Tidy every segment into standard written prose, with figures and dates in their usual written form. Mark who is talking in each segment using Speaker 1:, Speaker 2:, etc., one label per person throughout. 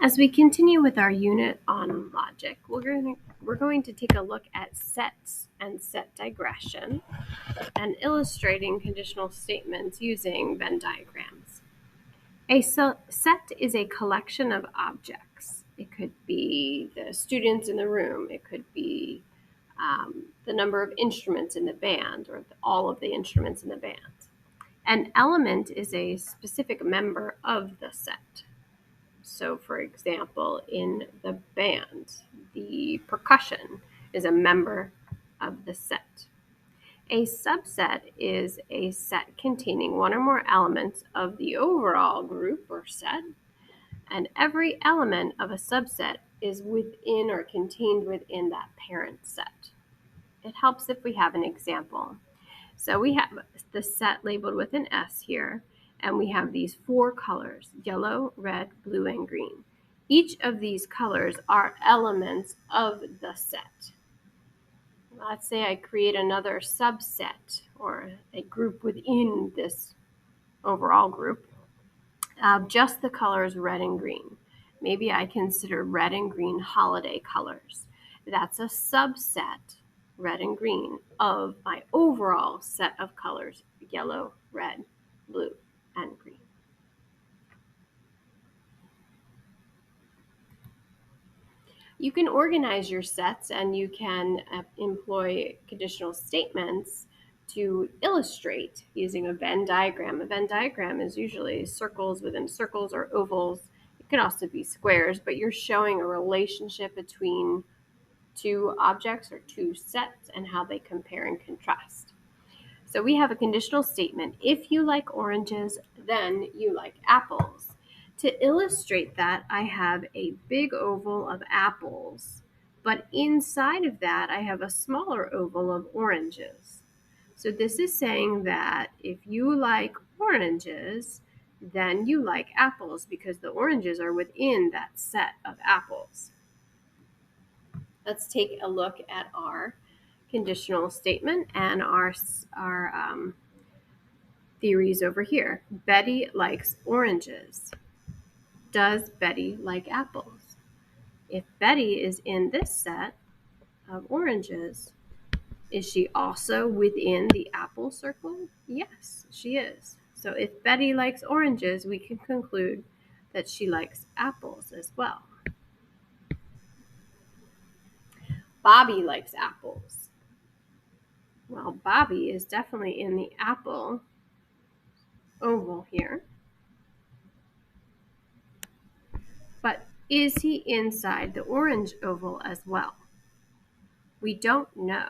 Speaker 1: As we continue with our unit on logic, we're going to take a look at sets and set digression and illustrating conditional statements using Venn diagrams. A set is a collection of objects. It could be the students in the room. It could be the number of instruments in the band or all of the instruments in the band. An element is a specific member of the set. So, for example, in the band, the percussion is a member of the set. A subset is a set containing one or more elements of the overall group or set, and every element of a subset is within or contained within that parent set. It helps if we have an example. So we have the set labeled with an S here, and we have these 4 colors: yellow, red, blue, and green. Each of these colors are elements of the set. Let's say I create another subset or a group within this overall group of just the colors red and green. Maybe I consider red and green holiday colors. That's a subset, red and green, of my overall set of colors: yellow, red, blue, and green. You can organize your sets and you can employ conditional statements to illustrate using a Venn diagram. A Venn diagram is usually circles within circles or ovals. It can also be squares, but you're showing a relationship between two objects or two sets and how they compare and contrast. So we have a conditional statement: if you like oranges, then you like apples. To illustrate that, I have a big oval of apples, but inside of that, I have a smaller oval of oranges. So this is saying that if you like oranges, then you like apples because the oranges are within that set of apples. Let's take a look at our conditional statement and our theories over here. Betty likes oranges. Does Betty like apples? If Betty is in this set of oranges, is she also within the apple circle? Yes, she is. So if Betty likes oranges, we can conclude that she likes apples as well. Bobby likes apples. Well, Bobby is definitely in the apple oval here. But is he inside the orange oval as well? We don't know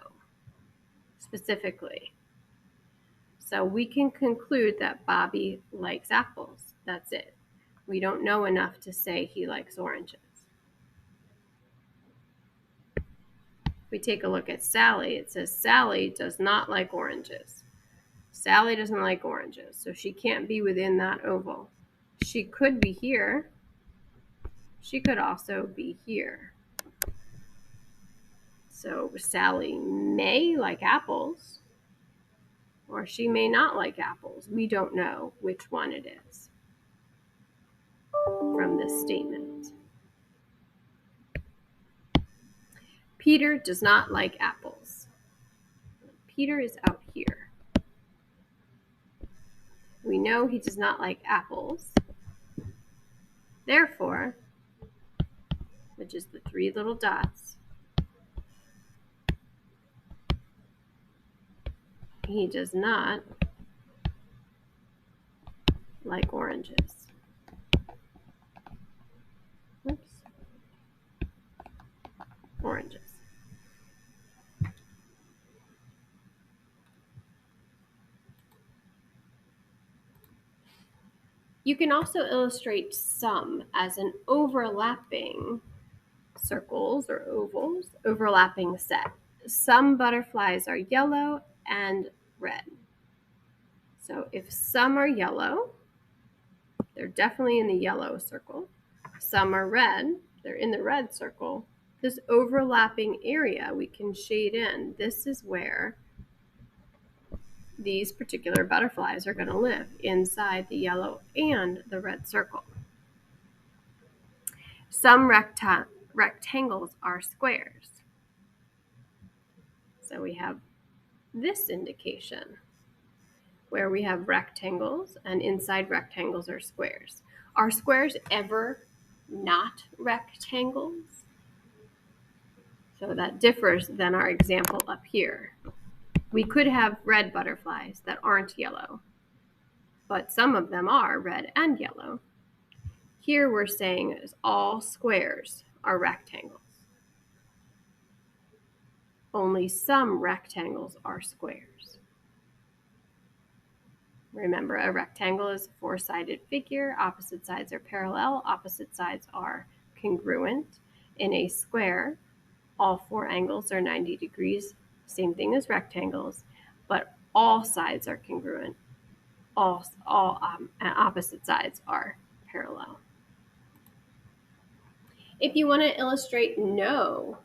Speaker 1: specifically. So we can conclude that Bobby likes apples. That's it. We don't know enough to say he likes oranges. We take a look at Sally. It says Sally does not like oranges. Sally doesn't like oranges, so she can't be within that oval. She could be here. She could also be here. So Sally may like apples, or she may not like apples. We don't know which one it is from this statement. Peter does not like apples. Peter is out here. We know he does not like apples. Therefore, which is the 3 little dots, he does not like oranges. Oops. Oranges. You can also illustrate some as an overlapping circles or ovals, overlapping set. Some butterflies are yellow and red. So if some are yellow, they're definitely in the yellow circle. Some are red, they're in the red circle. This overlapping area we can shade in. This is where these particular butterflies are going to live, inside the yellow and the red circle. Some rectangles are squares. So we have this indication where we have rectangles, and inside rectangles are squares. Are squares ever not rectangles? So that differs than our example up here. We could have red butterflies that aren't yellow, but some of them are red and yellow. Here we're saying is all squares are rectangles. Only some rectangles are squares. Remember, a rectangle is a four-sided figure. Opposite sides are parallel. Opposite sides are congruent. In a square, all four angles are 90 degrees. Same thing as rectangles, but all sides are congruent. All opposite sides are parallel. If you want to illustrate no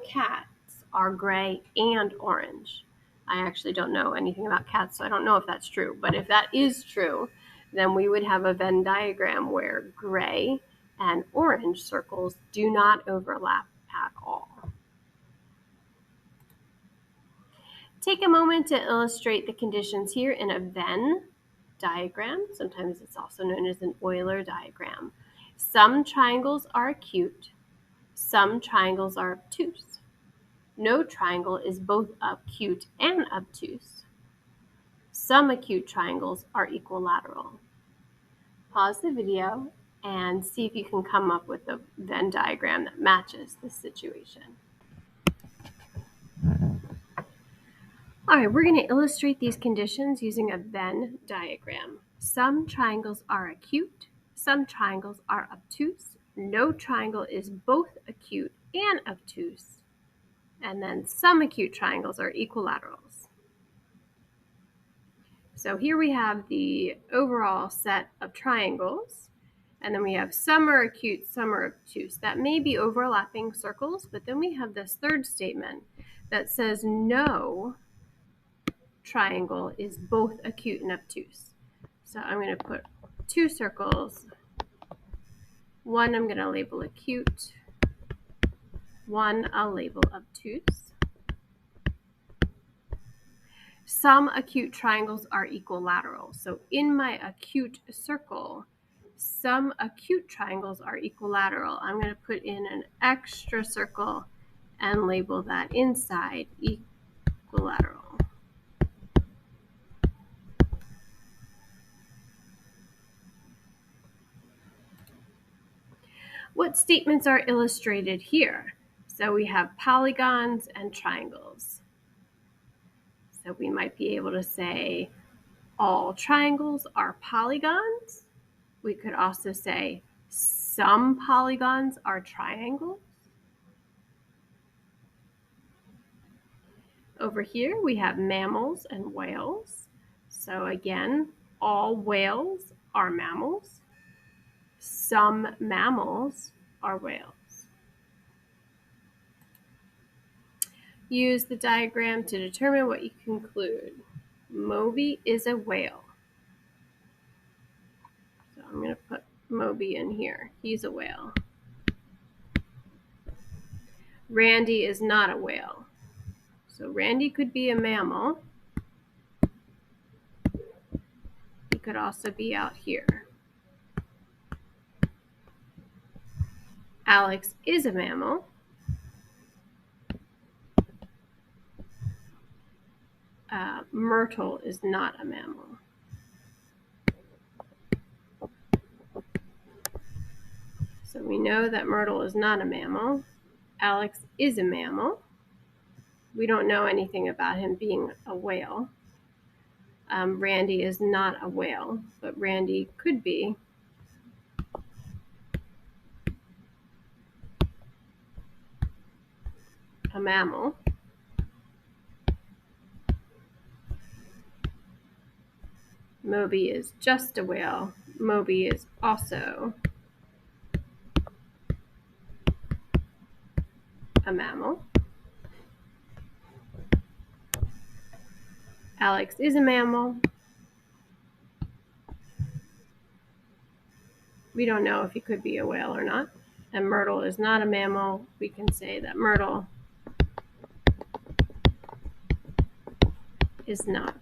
Speaker 1: cats are gray and orange. I actually don't know anything about cats, so I don't know if that's true. But if that is true, then we would have a Venn diagram where gray and orange circles do not overlap at all. Take a moment to illustrate the conditions here in a Venn diagram. Sometimes it's also known as an Euler diagram. Some triangles are acute. Some triangles are obtuse. No triangle is both acute and obtuse. Some acute triangles are equilateral. Pause the video and see if you can come up with a Venn diagram that matches this situation. All right, we're going to illustrate these conditions using a Venn diagram. Some triangles are acute. Some triangles are obtuse. No triangle is both acute and obtuse. And then some acute triangles are equilaterals. So here we have the overall set of triangles, and then we have some are acute, some are obtuse. That may be overlapping circles, but then we have this third statement that says no triangle is both acute and obtuse. So I'm going to put two circles. One I'm going to label acute, one I'll label obtuse. Some acute triangles are equilateral. So in my acute circle, some acute triangles are equilateral. I'm going to put in an extra circle and label that inside equilateral. What statements are illustrated here? So we have polygons and triangles. So we might be able to say all triangles are polygons. We could also say some polygons are triangles. Over here we have mammals and whales. So again, all whales are mammals. Some mammals are whales. Use the diagram to determine what you conclude. Moby is a whale. So I'm going to put Moby in here. He's a whale. Randy is not a whale. So Randy could be a mammal. He could also be out here. Alex is a mammal. Myrtle is not a mammal. So we know that Myrtle is not a mammal. Alex is a mammal. We don't know anything about him being a whale. Randy is not a whale, but Randy could be. A mammal. Moby is just a whale. Moby is also a mammal. Alex is a mammal. We don't know if he could be a whale or not. and myrtle is not a mammal, we can say that myrtle is not